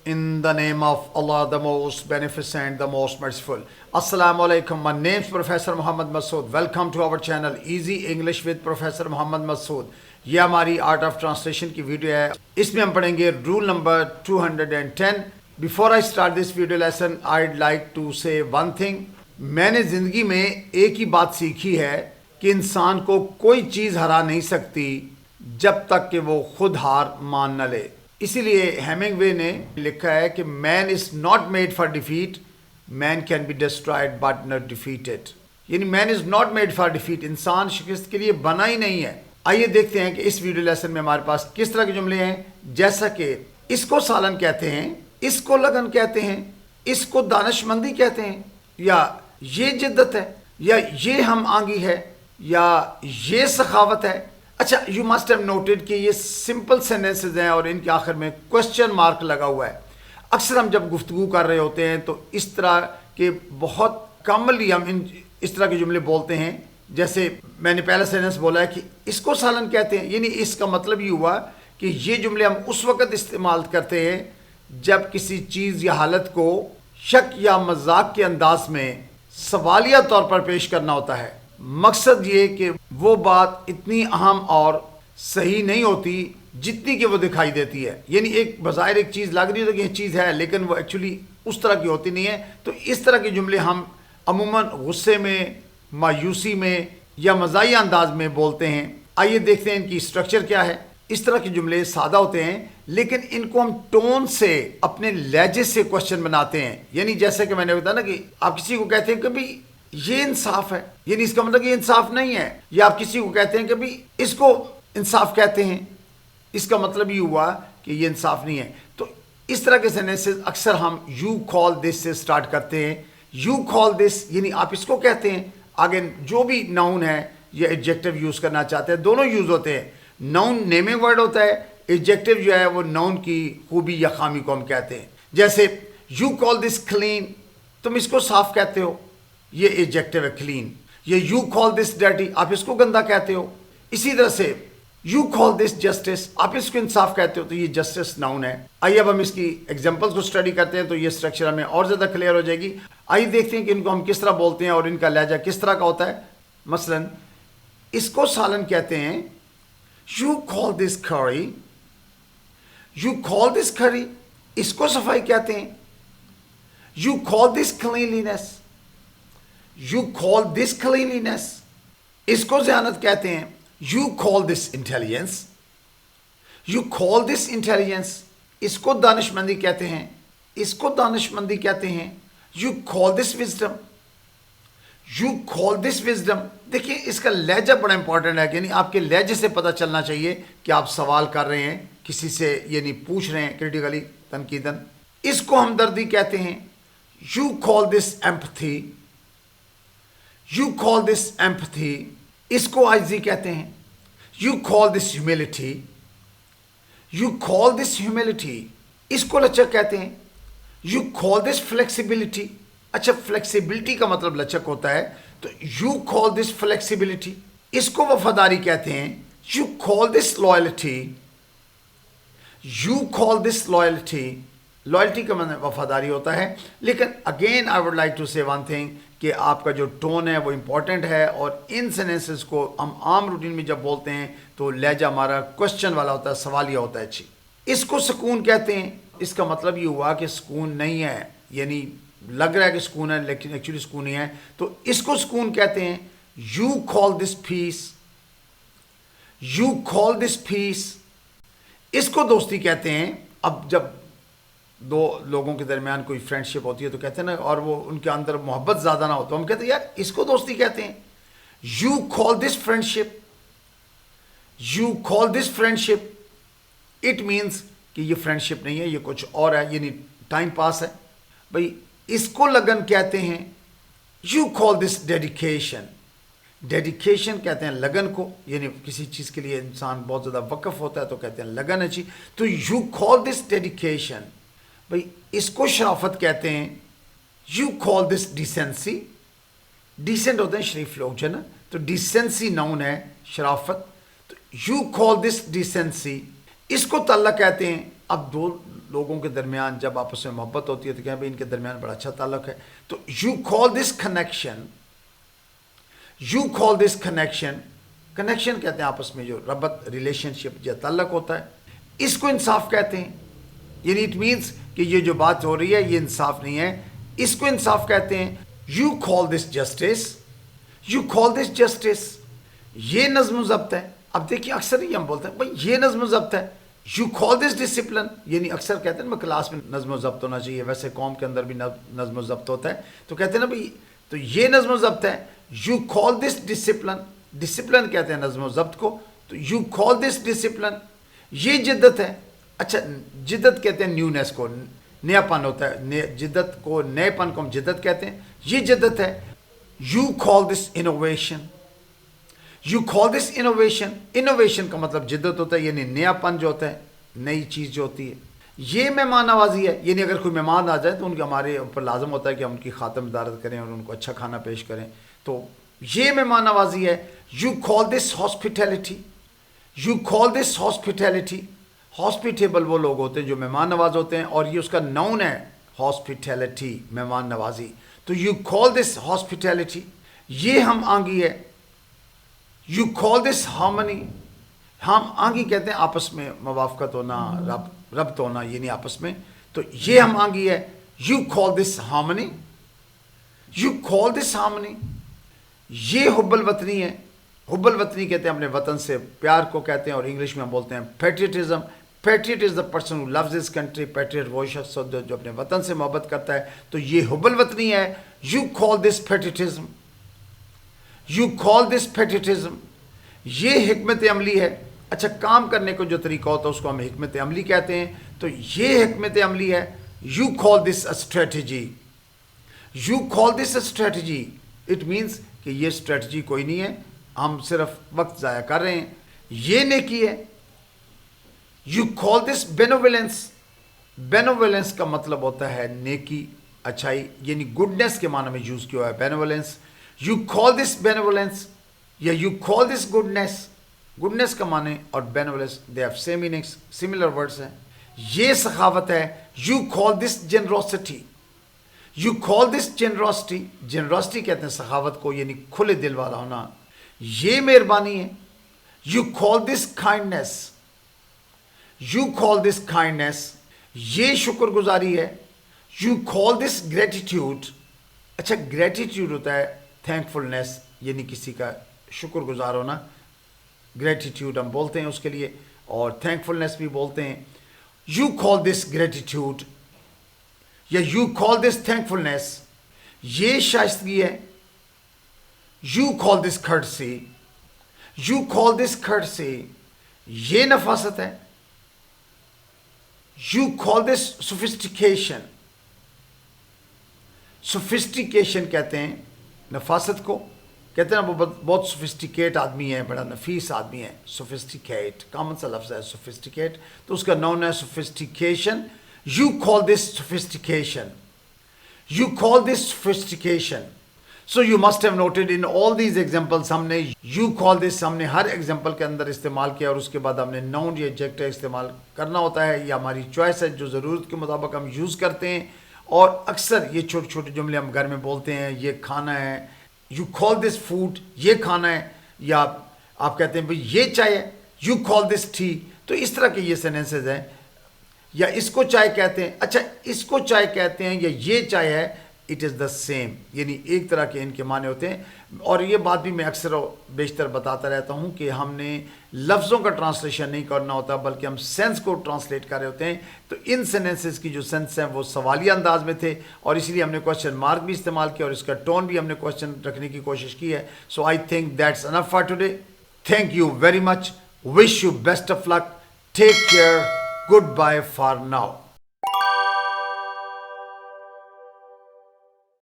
In the name of Allah, the most beneficent, the most merciful. Assalamu alaikum. My name is Professor Muhammad Masood. Welcome to our channel Easy English with Professor Muhammad Masood. یہ ہماری art of translation کی video ہے. اس میں ہم پڑھیں گے roll number 210. Before I start this video lesson, I'd like to say one thing. میں نے زندگی میں ایک ہی بات سیکھی ہے کہ انسان کو کوئی چیز ہرا نہیں سکتی جب تک کہ وہ خود ہار مان نہ لے. اسی لیے ہیمنگ وے نے لکھا ہے کہ man is not made for defeat, man can be destroyed but not defeated. یعنی man is not made for defeat, انسان شکست کے لیے بنا ہی نہیں ہے. آئیے دیکھتے ہیں کہ اس ویڈیو لیسن میں ہمارے پاس کس طرح کے جملے ہیں, جیسا کہ اس کو سالن کہتے ہیں, اس کو لگن کہتے ہیں, اس کو دانش مندی کہتے ہیں, یا یہ جدت ہے, یا یہ ہم آنگی ہے, یا یہ سخاوت ہے. اچھا, یو مسٹ ہیو نوٹڈ کہ یہ سمپل سینٹنسز ہیں اور ان کے آخر میں کوشچن مارک لگا ہوا ہے. اکثر ہم جب گفتگو کر رہے ہوتے ہیں تو اس طرح کے بہت کامنلی ہم اس طرح کے جملے بولتے ہیں. جیسے میں نے پہلا سینٹنس بولا ہے کہ اس کو سالن کہتے ہیں, یعنی اس کا مطلب یہ ہوا کہ یہ جملے ہم اس وقت استعمال کرتے ہیں جب کسی چیز یا حالت کو شک یا مذاق کے انداز میں سوالیہ طور پر پیش کرنا ہوتا ہے. مقصد یہ کہ وہ بات اتنی اہم اور صحیح نہیں ہوتی جتنی کہ وہ دکھائی دیتی ہے. یعنی ایک بظاہر ایک چیز لگ رہی ہوتی ہے کہ یہ چیز ہے, لیکن وہ ایکچولی اس طرح کی ہوتی نہیں ہے. تو اس طرح کے جملے ہم عموماً غصے میں, مایوسی میں یا مزاحیہ انداز میں بولتے ہیں. آئیے دیکھتے ہیں ان کی اسٹرکچر کیا ہے. اس طرح کے جملے سادہ ہوتے ہیں لیکن ان کو ہم ٹون سے, اپنے لہجے سے کوشچن بناتے ہیں. یعنی جیسے کہ میں نے بتایا نا کہ آپ کسی کو کہتے ہیں کہ بھی یہ انصاف ہے, یعنی اس کا مطلب کہ یہ انصاف نہیں ہے. یا آپ کسی کو کہتے ہیں کہ بھی اس کو انصاف کہتے ہیں, اس کا مطلب یہ ہوا کہ یہ انصاف نہیں ہے. تو اس طرح کے سینٹنسز اکثر ہم یو کال دس سے سٹارٹ کرتے ہیں. یو کال دس یعنی آپ اس کو کہتے ہیں. آگے جو بھی ناؤن ہے یا ایڈجیکٹو یوز کرنا چاہتے ہیں, دونوں یوز ہوتے ہیں. ناؤن نیمنگ ورڈ ہوتا ہے, ایڈجیکٹو جو ہے وہ ناؤن کی خوبی یا خامی کو ہم کہتے ہیں. جیسے یو کال دس کلین, تم اس کو صاف کہتے ہو, یہ ایڈجیکٹو ہے کلین. یہ یو کال دس ڈرٹی, آپ اس کو گندا کہتے ہو. اسی طرح سے یو کال دس جسٹس, آپ اس کو انصاف کہتے ہو, تو یہ جسٹس ناؤن ہے. آئیے اب ہم اس کی ایگزامپلس کو اسٹڈی کرتے ہیں تو یہ اسٹرکچر ہمیں اور زیادہ کلیئر ہو جائے گی. آئیے دیکھتے ہیں کہ ان کو ہم کس طرح بولتے ہیں اور ان کا لہجہ کس طرح کا ہوتا ہے. مثلا اس کو سالن کہتے ہیں, یو کال دس کری, یو کال دس کری, اس کو صفائی کہتے ہیں. You call this cleanliness, you call this cleanliness, اس کو ذہانت کہتے ہیں. You call this intelligence, you call this intelligence, اس کو دانش مندی کہتے ہیں, اس کو دانش مندی کہتے ہیں. You call this wisdom, you call this wisdom. دیکھیں اس کا لہجہ بڑا امپورٹنٹ ہے, یعنی آپ کے لہجے سے پتہ چلنا چاہیے کہ آپ سوال کر رہے ہیں کسی سے, یعنی پوچھ رہے ہیں کریٹیکلی, تنقیداً. اس کو ہمدردی کہتے ہیں. You call this empathy, you call this empathy, اس کو عاجزی کہتے ہیں. You call this humility, you call this humility, اس کو لچک کہتے ہیں. یو کال دس فلیکسیبلٹی, اچھا فلیکسیبلٹی کا مطلب لچک ہوتا ہے, تو یو کال دس فلیکسیبلٹی, اس کو وفاداری کہتے ہیں. You call this loyalty, you call this loyalty, loyalty کا مطلب وفاداری ہوتا ہے. لیکن again I would like to say one thing کہ آپ کا جو ٹون ہے وہ امپورٹنٹ ہے, اور ان سینٹنسز کو ہم عام روٹین میں جب بولتے ہیں تو لہجہ ہمارا کوشچن والا ہوتا ہے, سوالیہ ہوتا ہے. اچھی, اس کو سکون کہتے ہیں. اس کا مطلب یہ ہوا کہ سکون نہیں ہے, یعنی لگ رہا ہے کہ سکون ہے لیکن ایکچولی سکون نہیں ہے, تو اس کو سکون کہتے ہیں. You call this piece, you call دس پیس, اس کو دوستی کہتے ہیں. اب جب دو لوگوں کے درمیان کوئی فرینڈ شپ ہوتی ہے تو کہتے ہیں نا, اور وہ ان کے اندر محبت زیادہ نہ ہو تو ہم کہتے ہیں یار اس کو دوستی کہتے ہیں. You call this friend ship, you call this friend ship, it means کہ یہ فرینڈ شپ نہیں ہے, یہ کچھ اور ہے, یعنی ٹائم پاس ہے. بھائی اس کو لگن کہتے ہیں. You call this dedication, dedication کہتے ہیں لگن کو, یعنی کسی چیز کے لیے انسان بہت زیادہ وقف ہوتا ہے تو کہتے ہیں لگن اچھی. تو یو کال دس ڈیڈیکیشن, بھائی اس کو شرافت کہتے ہیں. You call this decency, decent ہوتے ہیں شریف لوگ جو ہے نا, تو ڈیسنسی ناؤن ہے, شرافت. تو یو کال دس ڈیسنسی, اس کو تعلق کہتے ہیں. اب دو لوگوں کے درمیان جب آپس میں محبت ہوتی ہے تو کہیں بھائی ان کے درمیان بڑا اچھا تعلق ہے. تو you call this connection connection کہتے ہیں آپس میں جو ربط ریلیشن شپ یا تعلق ہوتا ہے, اس کو انصاف کہتے ہیں. یعنی اٹ مینس کہ یہ جو بات ہو رہی ہے یہ انصاف نہیں ہے, اس کو انصاف کہتے ہیں. یو کال دس جسٹس, یہ نظم و ضبط ہے. اب دیکھیے اکثر ہی ہم بولتے ہیں بھائی یہ نظم و ضبط ہے. یو کال دس ڈسپلن, یعنی اکثر کہتے ہیں نا کلاس میں نظم و ضبط ہونا چاہیے, ویسے قوم کے اندر بھی نظم و ضبط ہوتا ہے, تو کہتے ہیں نا بھائی تو یہ نظم و ضبط ہے. یو کال دس ڈسپلن کہتے ہیں نظم و ضبط کو, تو یو کال دس ڈسپلن. یہ جدت ہے. اچھا جدت کہتے ہیں نیونیس کو, نیا پن ہوتا ہے, جدت کو نئے پن کو ہم جدت کہتے ہیں, یہ جدت ہے. You call this innovation, innovation کا مطلب جدت ہوتا ہے, یعنی نیا پن جو ہوتا ہے, نئی چیز جو ہوتی ہے. یہ مہمان نوازی ہے, یعنی اگر کوئی مہمان آ جائے تو ان کے ہمارے اوپر لازم ہوتا ہے کہ ہم ان کی خاطر دارت کریں اور ان کو اچھا کھانا پیش کریں, تو یہ مہمان نوازی ہے. یو کال دس ہاسپٹیلٹی, ہاسپیٹیبل وہ لوگ ہوتے ہیں جو مہمان نواز ہوتے ہیں, اور یہ اس کا نون ہے ہاسپٹیلٹی, مہمان نوازی. تو یو کال دس ہاسپٹیلٹی, یہ ہم آنگی ہے. یو کال دس ہارمنی, ہم آنگی کہتے ہیں آپس میں موافقت ہونا, ربط ہونا, یعنی آپس میں, تو یہ ہم آنگی ہے. یو کال دس ہارمنی, یہ حب الوطنی ہے. حب الوطنی کہتے ہیں اپنے وطن سے پیار کو کہتے ہیں, اور انگلش میں ہم بولتے ہیں patriotism. Patriot is the person who loves his country. Patriot وہ شخص جو اپنے وطن سے محبت کرتا ہے, تو یہ حب الوطنی ہے. یو کال دس پیٹریٹزم, یہ حکمت عملی ہے. اچھا کام کرنے کو جو طریقہ ہوتا ہے اس کو ہم حکمت عملی کہتے ہیں, تو یہ حکمت عملی ہے. You call this strategy, it means کہ یہ اسٹریٹجی کوئی نہیں ہے, ہم صرف وقت ضائع کر رہے ہیں. یہ نیکی ہے. یو کال دس بینوولنس کا مطلب ہوتا ہے نیکی, اچھائی, یعنی گڈنس کے معنی میں یوز کیا ہے بینوولنس. یو کال دس بینوولنس یا یو کال دس گڈنس کا معنی اور benevolence they have same meanings, similar words ہیں. یہ سخاوت ہے. یو کال دس جنراسٹی کہتے ہیں سخاوت کو, یعنی کھلے دل والا ہونا. یہ مہربانی ہے. یو کال دس کائنڈنس, یہ شکر گزاری ہے. یو کال دس گریٹیٹیوڈ, اچھا گریٹیٹیوڈ ہوتا ہے تھینکفلنس, یعنی کسی کا شکر گزار ہونا. گریٹیٹیوڈ ہم بولتے ہیں اس کے لیے, اور تھینکفلنس بھی بولتے ہیں. یو کال دس گریٹیٹیوڈ یا یو کال دس تھینکفلنس, یہ شائستگی ہے. یو کال دس کھڑسی, یہ نفاست ہے. یو کال دس سوفسٹیکیشن کہتے ہیں نفاست کو, کہتے ہیں وہ بہت سوفسٹیکیٹ آدمی ہے, بڑا نفیس آدمی ہے. سوفسٹیکیٹ کامن سا لفظ ہے سوفسٹیکیٹ, تو اس کا نام ہے sophistication. You call this sophistication. So you must have noted in all these examples ہم نے you call this ہم نے ہر ایگزامپل کے اندر استعمال کیا, اور اس کے بعد ہم نے noun یا adjective استعمال کرنا ہوتا ہے. یہ ہماری چوائس ہے جو ضرورت کے مطابق ہم یوز کرتے ہیں, اور اکثر یہ چھوٹے چھوٹے جملے ہم گھر میں بولتے ہیں. یہ کھانا ہے, you call this food, یہ کھانا ہے, یا آپ کہتے ہیں بھئی یہ چائے ہے, you call this tea. تو اس طرح کے یہ سینٹنسز ہیں. یا اس کو چائے کہتے ہیں, اچھا اس کو چائے کہتے ہیں, یا یہ چائے ہے, اٹ از دا سیم, یعنی ایک طرح کے ان کے معنی ہوتے ہیں. اور یہ بات بھی میں اکثر و بیشتر بتاتا رہتا ہوں کہ ہم نے لفظوں کا ٹرانسلیشن نہیں کرنا ہوتا, بلکہ ہم سینس کو ٹرانسلیٹ کر رہے ہوتے ہیں. تو ان سینٹنسز کی جو سینس ہیں وہ سوالیہ انداز میں تھے, اور اسی لیے ہم نے کوشچن مارک بھی استعمال کیا, اور اس کا ٹون بھی ہم نے کوشچن رکھنے کی کوشش کی ہے. So I think that's enough for today. Thank you very much. Wish you best of luck. Take care. Goodbye for now.